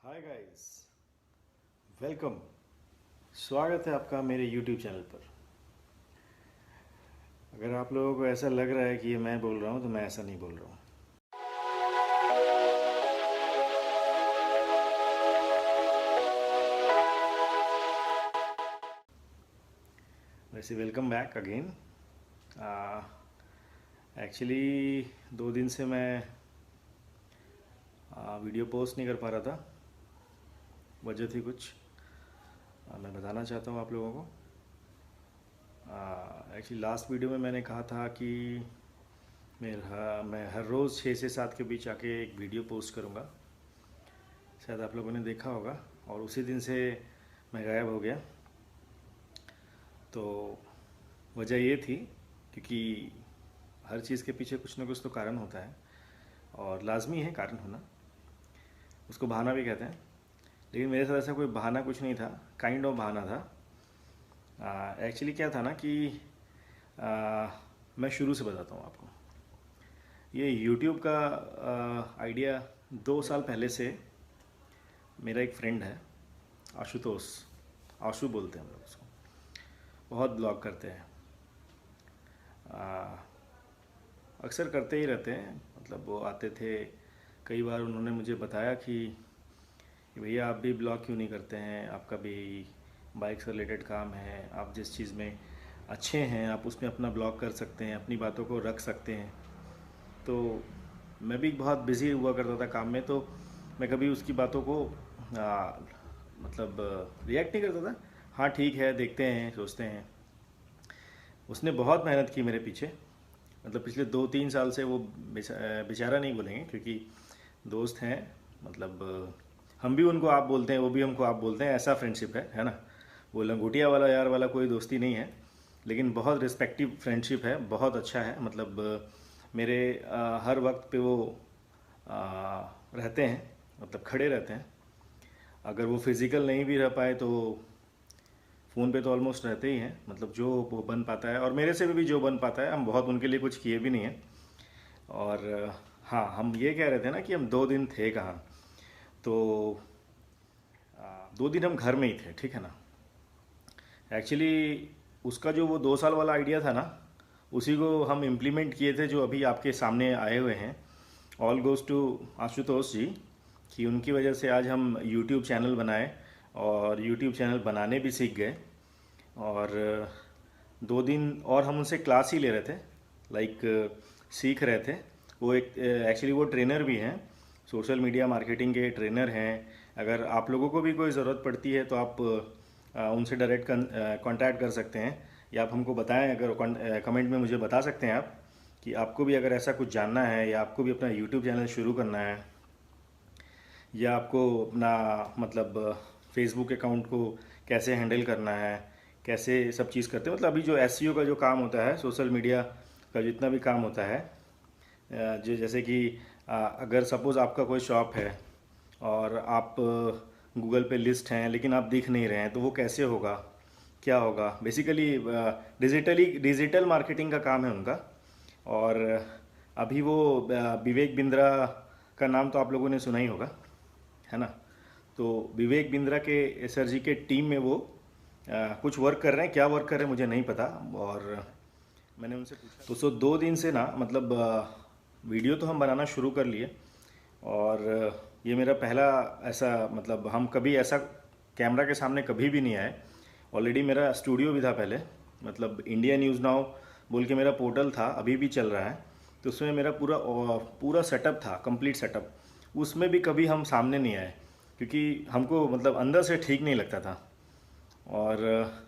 Hi guys, welcome. स्वागत है आपका मेरे YouTube चैनल पर। अगर आप लोगों को ऐसा लग रहा है कि ये मैं बोल रहा हूँ तो मैं ऐसा नहीं बोल रहा हूँ। वैसे वेलकम बैक अगेन। एक्चुअली 2 दिन से मैं वीडियो पोस्ट नहीं कर पा रहा था। वजह थी कुछ, मैं बताना चाहता हूँ आप लोगों को। एक्चुअली लास्ट वीडियो में मैंने कहा था कि मैं हर रोज़ 6 से 7 के बीच आके एक वीडियो पोस्ट करूँगा। शायद आप लोगों ने देखा होगा। और उसी दिन से मैं गायब हो गया। तो वजह ये थी क्योंकि हर चीज़ के पीछे कुछ ना कुछ तो कारण होता है और लाजमी है कारण होना। उसको बहाना भी कहते हैं, लेकिन मेरे साथ ऐसा कोई बहाना कुछ नहीं था। काइंड ऑफ बहाना था। एक्चुअली क्या था ना कि मैं शुरू से बताता हूँ आपको। ये यूट्यूब का आइडिया 2 साल पहले से मेरा एक फ्रेंड है आशुतोष, आशु बोलते हैं हम लोग उसको। बहुत ब्लॉग करते हैं, अक्सर करते ही रहते हैं। मतलब वो आते थे, कई बार उन्होंने मुझे बताया कि भैया आप भी ब्लॉग क्यों नहीं करते हैं, आपका भी बाइक से रिलेटेड काम है, आप जिस चीज़ में अच्छे हैं आप उसमें अपना ब्लॉग कर सकते हैं, अपनी बातों को रख सकते हैं। तो मैं भी बहुत बिज़ी हुआ करता था काम में, तो मैं कभी उसकी बातों को मतलब रिएक्ट नहीं करता था। हाँ ठीक है, देखते हैं, सोचते हैं। उसने बहुत मेहनत की मेरे पीछे। मतलब पिछले 2-3 साल से वो बेचारा नहीं बोलेंगे क्योंकि दोस्त हैं। मतलब हम भी उनको आप बोलते हैं, वो भी हमको आप बोलते हैं, ऐसा फ्रेंडशिप है ना। वो लंगोटिया वाला यार वाला कोई दोस्ती नहीं है, लेकिन बहुत रिस्पेक्टिव फ्रेंडशिप है, बहुत अच्छा है। मतलब मेरे हर वक्त पे वो रहते हैं, मतलब खड़े रहते हैं। अगर वो फिज़िकल नहीं भी रह पाए तो फ़ोन पे तो ऑलमोस्ट रहते ही हैं। मतलब जो वो बन पाता है, और मेरे से भी जो बन पाता है, हम बहुत उनके लिए कुछ किए भी नहीं हैं। और हाँ, हम ये कह रहे थे ना कि हम 2 दिन थे कहाँ। तो 2 दिन हम घर में ही थे, ठीक है ना। एक्चुअली उसका जो वो 2 साल वाला आइडिया था ना, उसी को हम इम्प्लीमेंट किए थे, जो अभी आपके सामने आए हुए हैं। All goes to Ashutosh ji, कि उनकी वजह से आज हम यूट्यूब चैनल बनाए और यूट्यूब चैनल बनाने भी सीख गए। और 2 दिन और हम उनसे क्लास ही ले रहे थे, लाइक सीख रहे थे। वो एक एक्चुअली वो ट्रेनर भी हैं, सोशल मीडिया मार्केटिंग के ट्रेनर हैं। अगर आप लोगों को भी कोई ज़रूरत पड़ती है तो आप उनसे डायरेक्ट कांटेक्ट कर सकते हैं, या आप हमको बताएं। अगर कमेंट में मुझे बता सकते हैं आप कि आपको भी अगर ऐसा कुछ जानना है, या आपको भी अपना यूट्यूब चैनल शुरू करना है, या आपको अपना मतलब फेसबक अकाउंट को कैसे हैंडल करना है, कैसे सब चीज़ करते हैं। मतलब अभी जो एसईओ का जो काम होता है, सोशल मीडिया का जितना भी काम होता है, जो जैसे कि अगर सपोज़ आपका कोई शॉप है और आप गूगल पे लिस्ट हैं लेकिन आप दिख नहीं रहे हैं, तो वो कैसे होगा, क्या होगा। बेसिकली डिजिटल मार्केटिंग का काम है उनका। और अभी वो विवेक बिंद्रा का नाम तो आप लोगों ने सुना ही होगा, है ना। तो विवेक बिंद्रा के सर जी के टीम में वो कुछ वर्क कर रहे हैं। क्या वर्क कर रहे हैं मुझे नहीं पता। और मैंने उनसे पूछा, तो 2 दिन से ना, मतलब वीडियो तो हम बनाना शुरू कर लिए। और ये मेरा पहला ऐसा, मतलब हम कभी ऐसा कैमरा के सामने कभी भी नहीं आए। ऑलरेडी मेरा स्टूडियो भी था पहले, मतलब इंडिया न्यूज़ नाउ बोल के मेरा पोर्टल था, अभी भी चल रहा है। तो उसमें मेरा पूरा पूरा सेटअप था, कंप्लीट सेटअप। उसमें भी कभी हम सामने नहीं आए क्योंकि हमको मतलब अंदर से ठीक नहीं लगता था। और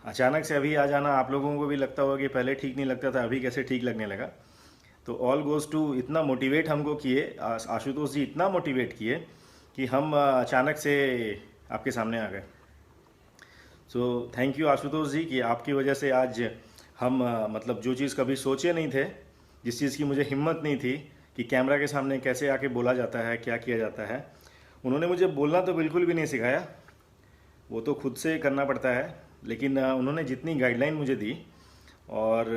अचानक से अभी आ जाना, आप लोगों को भी लगता होगा कि पहले ठीक नहीं लगता था, अभी कैसे ठीक लगने लगा। तो ऑल गोज़ टू इतना मोटिवेट हमको किए आशुतोष जी, इतना मोटिवेट किए कि हम अचानक से आपके सामने आ गए। So thank you Ashutosh ji, कि आपकी वजह से आज हम मतलब जो चीज़ कभी सोचे नहीं थे, जिस चीज़ की मुझे हिम्मत नहीं थी कि कैमरा के सामने कैसे आके बोला जाता है, क्या किया जाता है, उन्होंने मुझे बोलना तो बिल्कुल भी नहीं सिखाया। वो तो खुद से करना पड़ता है। लेकिन उन्होंने जितनी गाइडलाइन मुझे दी और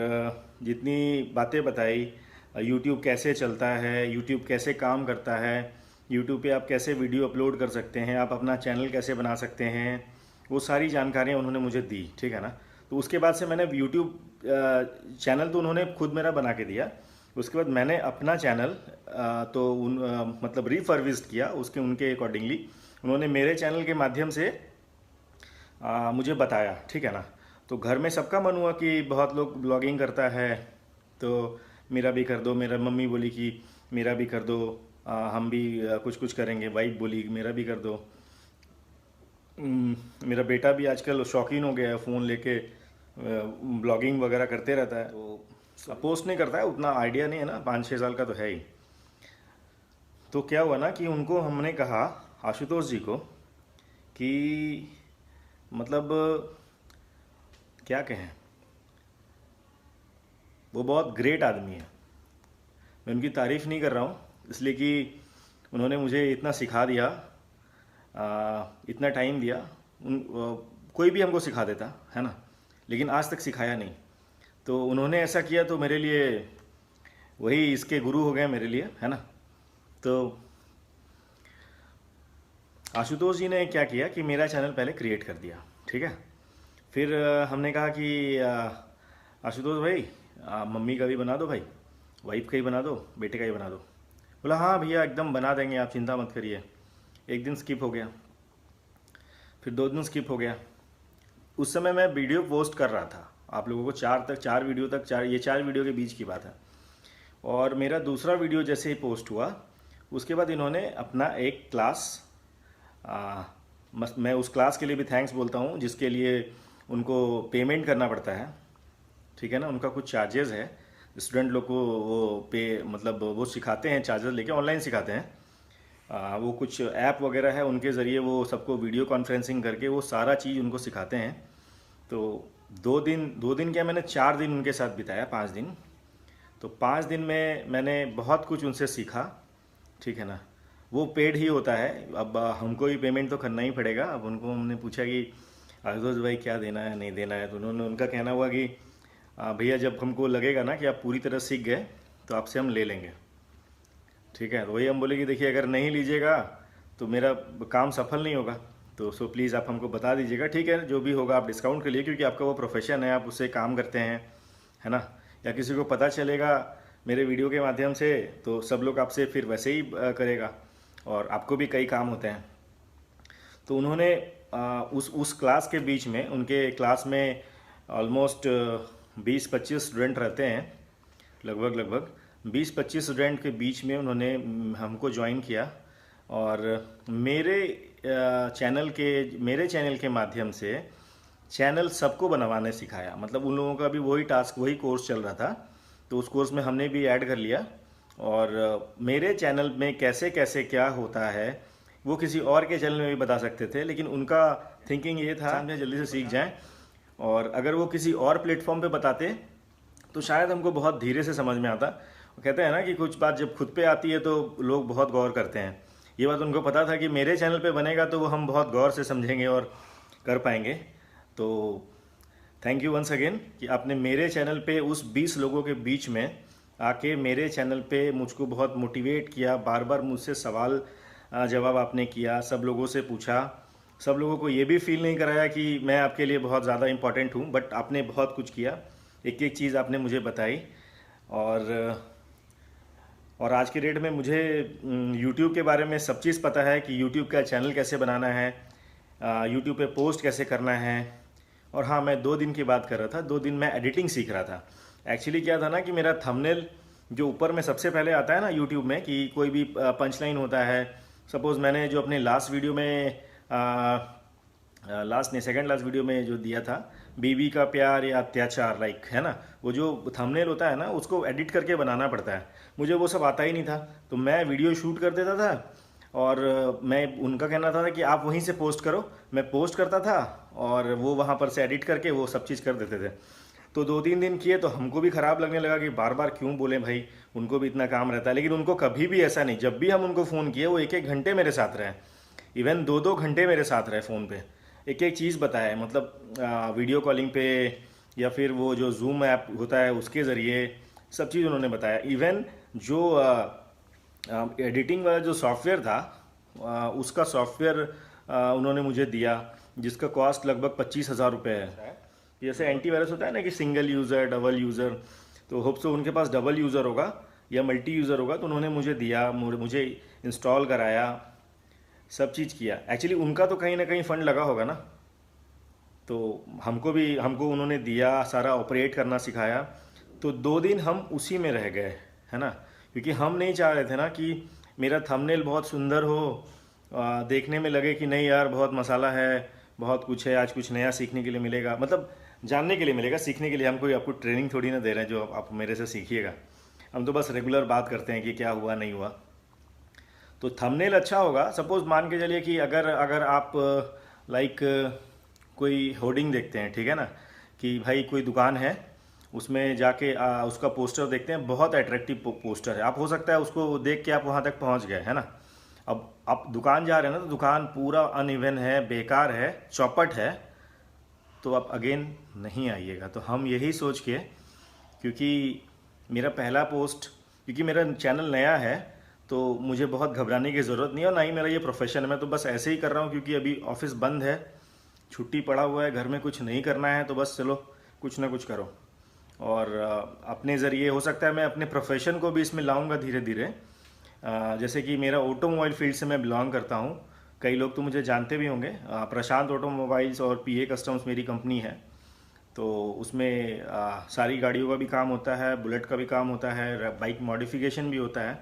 जितनी बातें बताई, यूट्यूब कैसे चलता है, यूट्यूब कैसे काम करता है, यूट्यूब पे आप कैसे वीडियो अपलोड कर सकते हैं, आप अपना चैनल कैसे बना सकते हैं, वो सारी जानकारियाँ उन्होंने मुझे दी, ठीक है ना। तो उसके बाद से मैंने यूट्यूब चैनल तो उन्होंने खुद मेरा बना के दिया। उसके बाद मैंने अपना चैनल मतलब रिफर्बिश्ड किया उसके उनके अकॉर्डिंगली। उन्होंने मेरे चैनल के माध्यम से मुझे बताया, ठीक है ना। तो घर में सबका मन हुआ कि बहुत लोग ब्लॉगिंग करता है तो मेरा भी कर दो। मेरा मम्मी बोली कि मेरा भी कर दो, हम भी कुछ कुछ करेंगे। वाइफ बोली मेरा भी कर दो। मेरा बेटा भी आजकल शौकीन हो गया है, फ़ोन लेके ब्लॉगिंग वगैरह करते रहता है। तो पोस्ट नहीं करता है, उतना आइडिया नहीं है ना, 5-6 साल का तो है ही। तो क्या हुआ ना कि उनको हमने कहा, आशुतोष जी को, कि मतलब क्या कहें, वो बहुत ग्रेट आदमी है। मैं उनकी तारीफ़ नहीं कर रहा हूँ इसलिए कि उन्होंने मुझे इतना सिखा दिया, इतना टाइम दिया। कोई भी हमको सिखा देता है ना, लेकिन आज तक सिखाया नहीं। तो उन्होंने ऐसा किया तो मेरे लिए वही इसके गुरु हो गए मेरे लिए, है ना। तो आशुतोष जी ने क्या किया कि मेरा चैनल पहले क्रिएट कर दिया, ठीक है। फिर हमने कहा कि आशुतोष भाई, मम्मी का भी बना दो भाई, वाइफ का ही बना दो, बेटे का ही बना दो। बोला हाँ भैया एकदम बना देंगे, आप चिंता मत करिए। एक दिन स्किप हो गया, फिर 2 दिन स्किप हो गया। उस समय मैं वीडियो पोस्ट कर रहा था आप लोगों को, 4 वीडियो तक, 4 वीडियो के बीच की बात है। और मेरा दूसरा वीडियो जैसे ही पोस्ट हुआ उसके बाद इन्होंने अपना एक क्लास, मैं उस क्लास के लिए भी थैंक्स बोलता हूँ जिसके लिए उनको पेमेंट करना पड़ता है, ठीक है ना। उनका कुछ चार्जेस है, स्टूडेंट लोग को वो मतलब वो सिखाते हैं, चार्जेस लेके ऑनलाइन सिखाते हैं। वो कुछ ऐप वगैरह है उनके ज़रिए वो सबको वीडियो कॉन्फ्रेंसिंग करके वो सारा चीज़ उनको सिखाते हैं। तो 2 दिन क्या, मैंने 4 दिन उनके साथ बिताया, 5 दिन। तो 5 दिन में मैंने बहुत कुछ उनसे सीखा, ठीक है ना। वो पेड ही होता है, अब हमको ही पेमेंट तो करना ही पड़ेगा। अब उनको हमने पूछा कि आशुतोष भाई क्या देना है नहीं देना है, तो उन्होंने, उनका कहना हुआ कि भैया जब हमको लगेगा ना कि आप पूरी तरह सीख गए तो आपसे हम ले लेंगे, ठीक है। तो वही हम बोले कि देखिए अगर नहीं लीजिएगा तो मेरा काम सफल नहीं होगा, तो सो प्लीज़ आप हमको बता दीजिएगा, ठीक है। जो भी होगा आप डिस्काउंट के लिए, क्योंकि आपका वो प्रोफेशन है, आप उससे काम करते हैं, है ना। या किसी को पता चलेगा मेरे वीडियो के माध्यम से तो सब लोग आपसे फिर वैसे ही करेगा, और आपको भी कई काम होते हैं। तो उन्होंने उस क्लास के बीच में, उनके क्लास में ऑलमोस्ट 20-25 स्टूडेंट रहते हैं, लगभग 20-25 स्टूडेंट के बीच में उन्होंने हमको ज्वाइन किया। और मेरे चैनल के माध्यम से चैनल सबको बनवाने सिखाया। मतलब उन लोगों का भी वही टास्क, वही कोर्स चल रहा था, तो उस कोर्स में हमने भी ऐड कर लिया। और मेरे चैनल में कैसे कैसे क्या होता है वो किसी और के चैनल में भी बता सकते थे, लेकिन उनका थिंकिंग ये था कि जल्दी से सीख जाएं। और अगर वो किसी और प्लेटफॉर्म पे बताते तो शायद हमको बहुत धीरे से समझ में आता। वो कहते हैं ना कि कुछ बात जब खुद पे आती है तो लोग बहुत गौर करते हैं। ये बात उनको पता था कि मेरे चैनल पे बनेगा तो वो हम बहुत गौर से समझेंगे और कर पाएंगे। तो थैंक यू वंस अगेन कि आपने मेरे चैनल पे उस 20 लोगों के बीच में आके मेरे चैनल पे मुझको बहुत मोटिवेट किया। बार बार मुझसे सवाल जवाब आपने किया, सब लोगों से पूछा, सब लोगों को ये भी फील नहीं कराया कि मैं आपके लिए बहुत ज़्यादा इम्पोर्टेंट हूँ, बट आपने बहुत कुछ किया, एक एक चीज़ आपने मुझे बताई। और आज के डेट में मुझे YouTube के बारे में सब चीज़ पता है कि YouTube का चैनल कैसे बनाना है, YouTube पे पोस्ट कैसे करना है। और हाँ, मैं 2 दिन की बात कर रहा था, 2 दिन मैं एडिटिंग सीख रहा था। एक्चुअली क्या था ना कि मेरा थंबनेल जो ऊपर में सबसे पहले आता है ना YouTube में, कि कोई भी पंच लाइन होता है, सपोज़ मैंने जो अपने लास्ट वीडियो में सेकंड लास्ट वीडियो में जो दिया था, बीवी का प्यार या अत्याचार, लाइक, है ना, वो जो थंबनेल होता है ना उसको एडिट करके बनाना पड़ता है। मुझे वो सब आता ही नहीं था, तो मैं वीडियो शूट कर देता था और मैं, उनका कहना था कि आप वहीं से पोस्ट करो। मैं पोस्ट करता था और वो वहाँ पर से एडिट करके वो सब चीज़ कर देते थे। तो 2-3 दिन किए तो हमको भी ख़राब लगने लगा कि बार बार क्यों बोलें भाई, उनको भी इतना काम रहता है। लेकिन उनको कभी भी ऐसा नहीं, जब भी हम उनको फ़ोन किए वो 1-1 घंटे मेरे साथ रहे, इवन 2-2 घंटे मेरे साथ रहे फ़ोन पे, एक एक चीज़ बताया। मतलब वीडियो कॉलिंग पे या फिर वो जो जूम ऐप होता है उसके ज़रिए सब चीज़ उन्होंने बताया। इवन जो एडिटिंग वाला जो सॉफ्टवेयर था उसका सॉफ्टवेयर उन्होंने मुझे दिया, जिसका कॉस्ट लगभग 25,000 रुपये है। जैसे एंटीवायरस होता है ना कि सिंगल यूज़र, डबल यूज़र, तो होप सो उनके पास डबल यूज़र होगा या मल्टी यूज़र होगा, तो उन्होंने मुझे दिया, मुझे इंस्टॉल कराया, सब चीज़ किया। एक्चुअली उनका तो कहीं ना कहीं फ़ंड लगा होगा ना, तो हमको उन्होंने दिया, सारा ऑपरेट करना सिखाया। तो 2 दिन हम उसी में रह गए, है ना, क्योंकि हम नहीं चाह रहे थे ना कि मेरा थंबनेल बहुत सुंदर हो, देखने में लगे कि नहीं यार बहुत मसाला है, बहुत कुछ है, आज कुछ नया सीखने के लिए मिलेगा, मतलब जानने के लिए मिलेगा, सीखने के लिए। हम कोई आपको ट्रेनिंग थोड़ी ना दे रहे हैं जो आप मेरे से सीखिएगा। हम तो बस रेगुलर बात करते हैं कि क्या हुआ नहीं हुआ। तो थंबनेल अच्छा होगा, सपोज मान के चलिए कि अगर अगर आप लाइक कोई होर्डिंग देखते हैं, ठीक है ना, कि भाई कोई दुकान है, उसमें जाके उसका पोस्टर देखते हैं, बहुत अट्रैक्टिव पोस्टर है, आप हो सकता है उसको देख के आप वहाँ तक पहुँच गए, है ना। अब आप दुकान जा रहे हैं ना, तो दुकान पूरा अनइवन है, बेकार है, चौपट है, तो आप अगेन नहीं आइएगा। तो हम यही सोच के, क्योंकि मेरा पहला पोस्ट, क्योंकि मेरा चैनल नया है, तो मुझे बहुत घबराने की ज़रूरत नहीं है, और ना ही मेरा ये प्रोफेशन है। मैं तो बस ऐसे ही कर रहा हूँ क्योंकि अभी ऑफिस बंद है, छुट्टी पड़ा हुआ है, घर में कुछ नहीं करना है, तो बस चलो कुछ ना कुछ करो। और अपने ज़रिए हो सकता है मैं अपने प्रोफेशन को भी इसमें लाऊंगा धीरे धीरे। जैसे कि मेरा ऑटोमोबाइल फील्ड से मैं बिलोंग करता हूँ, कई लोग तो मुझे जानते भी होंगे। प्रशांत ऑटोमोबाइल्स और पीए कस्टम्स मेरी कंपनी है। तो उसमें सारी गाड़ियों का भी काम होता है, बुलेट का भी काम होता है, बाइक मॉडिफिकेशन भी होता है।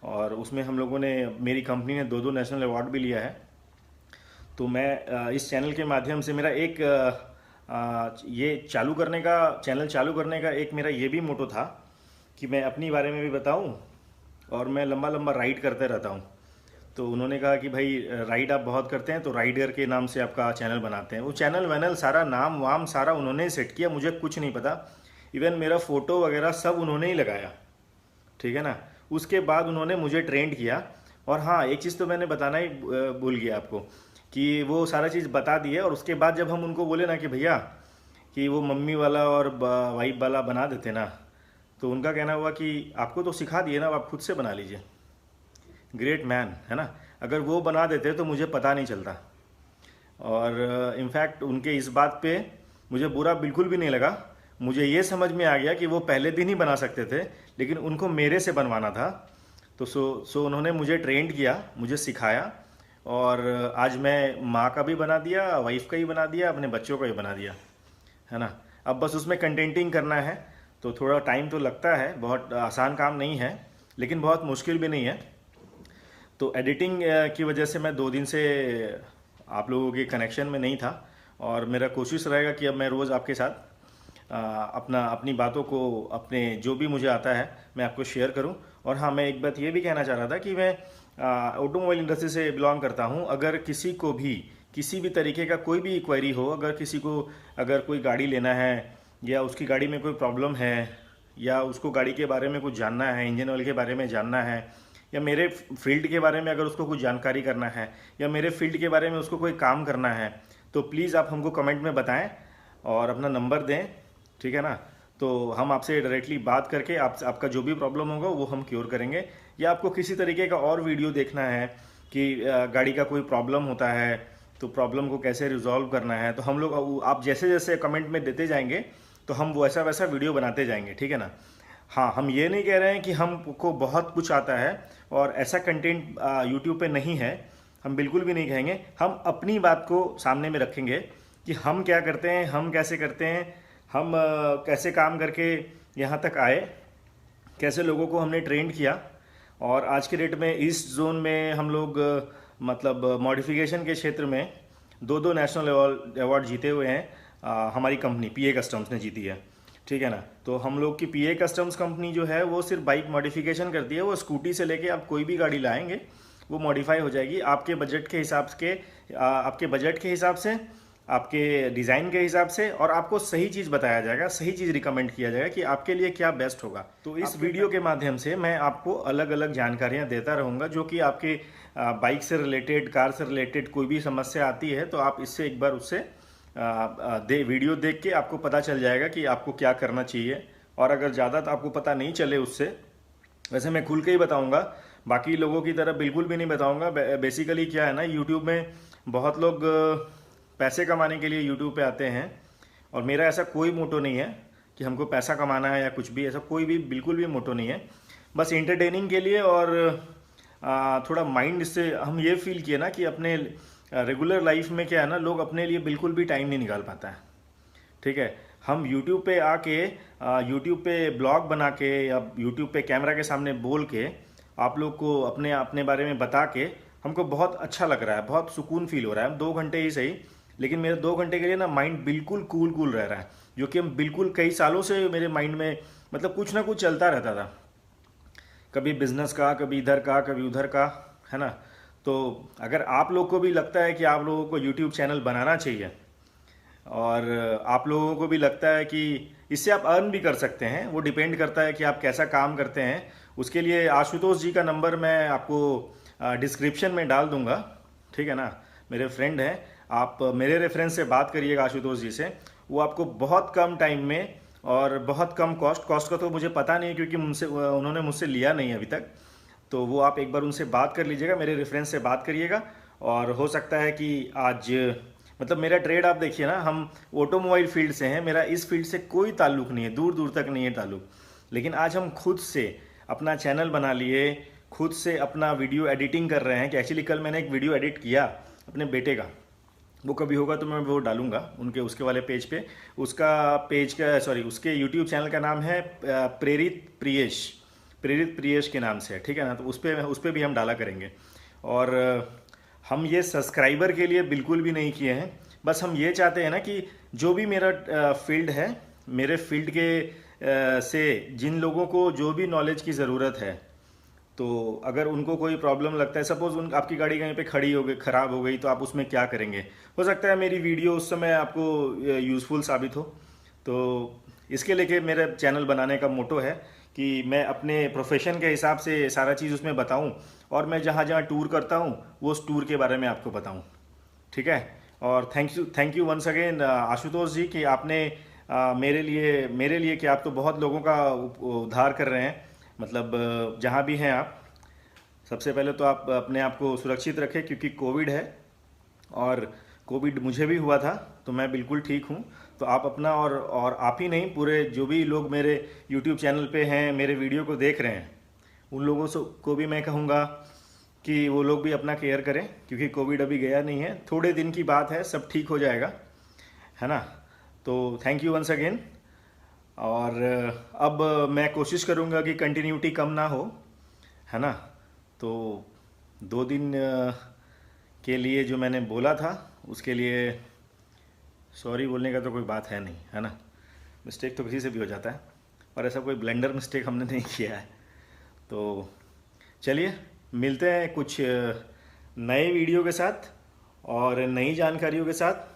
और उसमें हम लोगों ने, मेरी कंपनी ने 2-2 नेशनल अवार्ड भी लिया है। तो मैं इस चैनल के माध्यम से मेरा एक ये चैनल चालू करने का एक मेरा ये भी मोटो था कि मैं अपनी बारे में भी बताऊं, और मैं लंबा लंबा राइड करते रहता हूं। तो उन्होंने कहा कि भाई राइड आप बहुत करते हैं, तो राइडर के नाम से आपका चैनल बनाते हैं। वो चैनल वैनल सारा नाम वाम सारा उन्होंने ही सेट किया, मुझे कुछ नहीं पता। इवन मेरा फ़ोटो वगैरह सब उन्होंने ही लगाया, ठीक है ना। उसके बाद उन्होंने मुझे ट्रेंड किया। और हाँ, एक चीज़ तो मैंने बताना ही भूल गया आपको, कि वो सारा चीज़ बता दिए, और उसके बाद जब हम उनको बोले ना कि भैया कि वो मम्मी वाला और वाइफ वाला बना देते ना, तो उनका कहना हुआ कि आपको तो सिखा दिए ना, अब आप खुद से बना लीजिए। ग्रेट मैन, है ना। अगर वो बना देते तो मुझे पता नहीं चलता। और इनफैक्ट उनके इस बात पे मुझे बुरा बिल्कुल भी नहीं लगा। मुझे ये समझ में आ गया कि वो पहले दिन ही बना सकते थे, लेकिन उनको मेरे से बनवाना था। तो सो उन्होंने मुझे ट्रेंड किया, मुझे सिखाया, और आज मैं माँ का भी बना दिया, वाइफ का ही बना दिया, अपने बच्चों का ही बना दिया, है ना। अब बस उसमें कंटेंटिंग करना है, तो थोड़ा टाइम तो लगता है, बहुत आसान काम नहीं है, लेकिन बहुत मुश्किल भी नहीं है। तो एडिटिंग की वजह से मैं 2 दिन से आप लोगों के कनेक्शन में नहीं था, और मेरा कोशिश रहेगा कि अब मैं रोज़ आपके साथ अपनी बातों को, अपने जो भी मुझे आता है मैं आपको शेयर करूं। और हाँ, मैं एक बात ये भी कहना चाह रहा था कि मैं ऑटोमोबाइल इंडस्ट्री से बिलोंग करता हूं। अगर किसी को भी किसी भी तरीके का कोई भी क्वेरी हो, अगर किसी को अगर कोई गाड़ी लेना है, या उसकी गाड़ी में कोई प्रॉब्लम है, या उसको गाड़ी के बारे में कुछ जानना है, इंजन ऑयल के बारे में जानना है, या मेरे फील्ड के बारे में अगर उसको कुछ जानकारी करना है, या मेरे फील्ड के बारे में उसको कोई काम करना है, तो प्लीज़ आप हमको कमेंट में बताएं और अपना नंबर दें, ठीक है ना। तो हम आपसे डायरेक्टली बात करके आपका जो भी प्रॉब्लम होगा वो हम क्योर करेंगे। या आपको किसी तरीके का और वीडियो देखना है कि गाड़ी का कोई प्रॉब्लम होता है, तो प्रॉब्लम को कैसे रिजॉल्व करना है, तो हम लोग, आप जैसे जैसे कमेंट में देते जाएंगे तो हम वैसा वैसा वीडियो बनाते जाएंगे, ठीक है ना। हाँ, हम ये नहीं कह रहे हैं कि हमको बहुत कुछ आता है और ऐसा कंटेंट यूट्यूब पे नहीं है, हम बिल्कुल भी नहीं कहेंगे। हम अपनी बात को सामने में रखेंगे कि हम क्या करते हैं, हम कैसे करते हैं, हम कैसे काम करके यहाँ तक आए, कैसे लोगों को हमने ट्रेंड किया। और आज के डेट में ईस्ट जोन में हम लोग मतलब मॉडिफिकेशन के क्षेत्र में 2-2 नेशनल अवार्ड जीते हुए हैं। हमारी कंपनी पीए कस्टम्स ने जीती है, ठीक है ना। तो हम लोग की पीए कस्टम्स कंपनी जो है वो सिर्फ बाइक मॉडिफिकेशन करती है। वो स्कूटी से लेके आप कोई भी गाड़ी लाएंगे वो मॉडिफाई हो जाएगी आपके बजट के हिसाब से, आपके बजट के हिसाब से, आपके डिज़ाइन के हिसाब से, और आपको सही चीज़ बताया जाएगा, सही चीज़ रिकमेंड किया जाएगा कि आपके लिए क्या बेस्ट होगा। तो इस वीडियो के माध्यम से मैं आपको अलग अलग जानकारियाँ देता रहूँगा, जो कि आपके बाइक से रिलेटेड, कार से रिलेटेड कोई भी समस्या आती है तो आप इससे एक बार उससे वीडियो देख के आपको पता चल जाएगा कि आपको क्या करना चाहिए। और अगर ज़्यादा तो आपको पता नहीं चले उससे, वैसे मैं खुल के ही बताऊँगा, बाकी लोगों की तरह बिल्कुल भी नहीं बताऊंगा। बेसिकली क्या है ना, यूट्यूब में बहुत लोग पैसे कमाने के लिए यूट्यूब पे आते हैं, और मेरा ऐसा कोई मोटो नहीं है कि हमको पैसा कमाना है या कुछ भी, ऐसा कोई भी बिल्कुल भी मोटो नहीं है। बस इंटरटेनिंग के लिए, और थोड़ा माइंड से हम ये फील किए ना कि अपने रेगुलर लाइफ में क्या है ना, लोग अपने लिए बिल्कुल भी टाइम नहीं निकाल पाता है। ठीक है, हम YouTube पे आके YouTube पे ब्लॉग बना के या YouTube पे कैमरा के सामने बोल के आप लोग को अपने अपने बारे में बता के हमको बहुत अच्छा लग रहा है, बहुत सुकून फील हो रहा है। हम 2 घंटे ही सही, लेकिन मेरे 2 घंटे के लिए ना माइंड बिल्कुल कूल कूल रह रहा है, जो कि हम बिल्कुल कई सालों से मेरे माइंड में मतलब कुछ ना कुछ चलता रहता था, कभी बिजनेस का, कभी इधर का, कभी उधर का, है ना। तो अगर आप लोग को भी लगता है कि आप लोगों को यूट्यूब चैनल बनाना चाहिए, और आप लोगों को भी लगता है कि इससे आप अर्न भी कर सकते हैं, वो डिपेंड करता है कि आप कैसा काम करते हैं। उसके लिए आशुतोष जी का नंबर मैं आपको डिस्क्रिप्शन में डाल दूंगा, ठीक है ना। मेरे फ्रेंड हैं, आप मेरे रेफरेंस से बात करिएगा आशुतोष जी से, वो आपको बहुत कम टाइम में और बहुत कम कॉस्ट का तो मुझे पता नहीं, क्योंकि उन्होंने मुझसे लिया नहीं अभी तक। तो वो आप एक बार उनसे बात कर लीजिएगा, मेरे रेफरेंस से बात करिएगा, और हो सकता है कि आज मतलब मेरा ट्रेड आप देखिए ना, हम ऑटोमोबाइल फील्ड से हैं, मेरा इस फील्ड से कोई ताल्लुक नहीं है, दूर दूर तक नहीं है ताल्लुक। लेकिन आज हम खुद से अपना चैनल बना लिए, खुद से अपना वीडियो एडिटिंग कर रहे हैं। कि एक्चुअली कल मैंने एक वीडियो एडिट किया अपने बेटे का, वो कभी होगा तो मैं वो डालूंगा उनके उसके वाले पेज पे। उसका पेज का उसके यूट्यूब चैनल का नाम है प्रेरित प्रियेश के नाम से है, ठीक है ना। तो उस पर भी हम डाला करेंगे। और हम ये सब्सक्राइबर के लिए बिल्कुल भी नहीं किए हैं, बस हम ये चाहते हैं ना कि जो भी मेरा फील्ड है, मेरे फील्ड के से जिन लोगों को जो भी नॉलेज की ज़रूरत है, तो अगर उनको कोई प्रॉब्लम लगता है, सपोज आपकी गाड़ी कहीं पे खड़ी हो गई, ख़राब हो गई, तो आप उसमें क्या करेंगे। हो सकता है मेरी वीडियो उस समय आपको यूज़फुल साबित हो। तो इसके लेके मेरा चैनल बनाने का मोटो है कि मैं अपने प्रोफेशन के हिसाब से सारा चीज़ उसमें बताऊं, और मैं जहाँ जहाँ टूर करता हूँ वो उस टूर के बारे में आपको बताऊं, ठीक है। और thank you once again Ashutosh ji कि आपने मेरे लिए कि आप तो बहुत लोगों का उद्धार कर रहे हैं। मतलब जहाँ भी हैं आप, सबसे पहले तो आप अपने आप को सुरक्षित रखें, क्योंकि कोविड है, और कोविड मुझे भी हुआ था, तो मैं बिल्कुल ठीक हूँ। तो आप अपना, और आप ही नहीं, पूरे जो भी लोग मेरे यूट्यूब चैनल पे हैं, मेरे वीडियो को देख रहे हैं, उन लोगों को भी मैं कहूँगा कि वो लोग भी अपना केयर करें, क्योंकि कोविड अभी गया नहीं है, थोड़े दिन की बात है, सब ठीक हो जाएगा, है ना। तो थैंक यू वंस अगेन। और अब मैं कोशिश करूँगा कि कंटिन्यूटी कम ना हो, है ना। तो 2 दिन के लिए जो मैंने बोला था, उसके लिए सॉरी बोलने का तो कोई बात है नहीं, है ना। मिस्टेक तो किसी से भी हो जाता है, और ऐसा कोई ब्लेंडर मिस्टेक हमने नहीं किया है। तो चलिए मिलते हैं कुछ नए वीडियो के साथ और नई जानकारियों के साथ।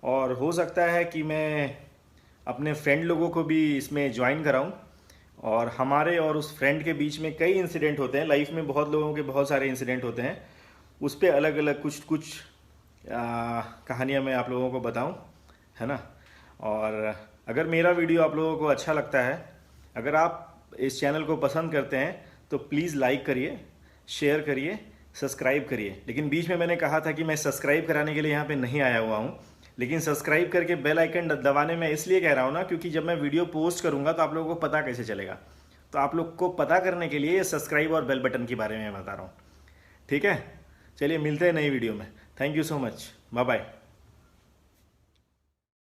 और हो सकता है कि मैं अपने फ्रेंड लोगों को भी इसमें ज्वाइन कराऊं। और हमारे और उस फ्रेंड के बीच में कई इंसिडेंट होते हैं लाइफ में, बहुत लोगों के बहुत सारे इंसिडेंट होते हैं, उस पर अलग अलग कुछ कहानियाँ मैं आप लोगों को बताऊं, है ना। और अगर मेरा वीडियो आप लोगों को अच्छा लगता है, अगर आप इस चैनल को पसंद करते हैं, तो प्लीज़ लाइक करिए, शेयर करिए, सब्सक्राइब करिए। लेकिन बीच में मैंने कहा था कि मैं सब्सक्राइब कराने के लिए यहाँ पे नहीं आया हुआ हूँ, लेकिन सब्सक्राइब करके बेल आइकन दबाने में इसलिए कह रहा हूँ ना, क्योंकि जब मैं वीडियो पोस्ट करूँगा तो आप लोगों को पता कैसे चलेगा। तो आप लोग को पता करने के लिए ये सब्सक्राइब और बेल बटन के बारे में बता रहा हूँ, ठीक है। चलिए मिलते हैं नई वीडियो में। Thank you so much, bye bye.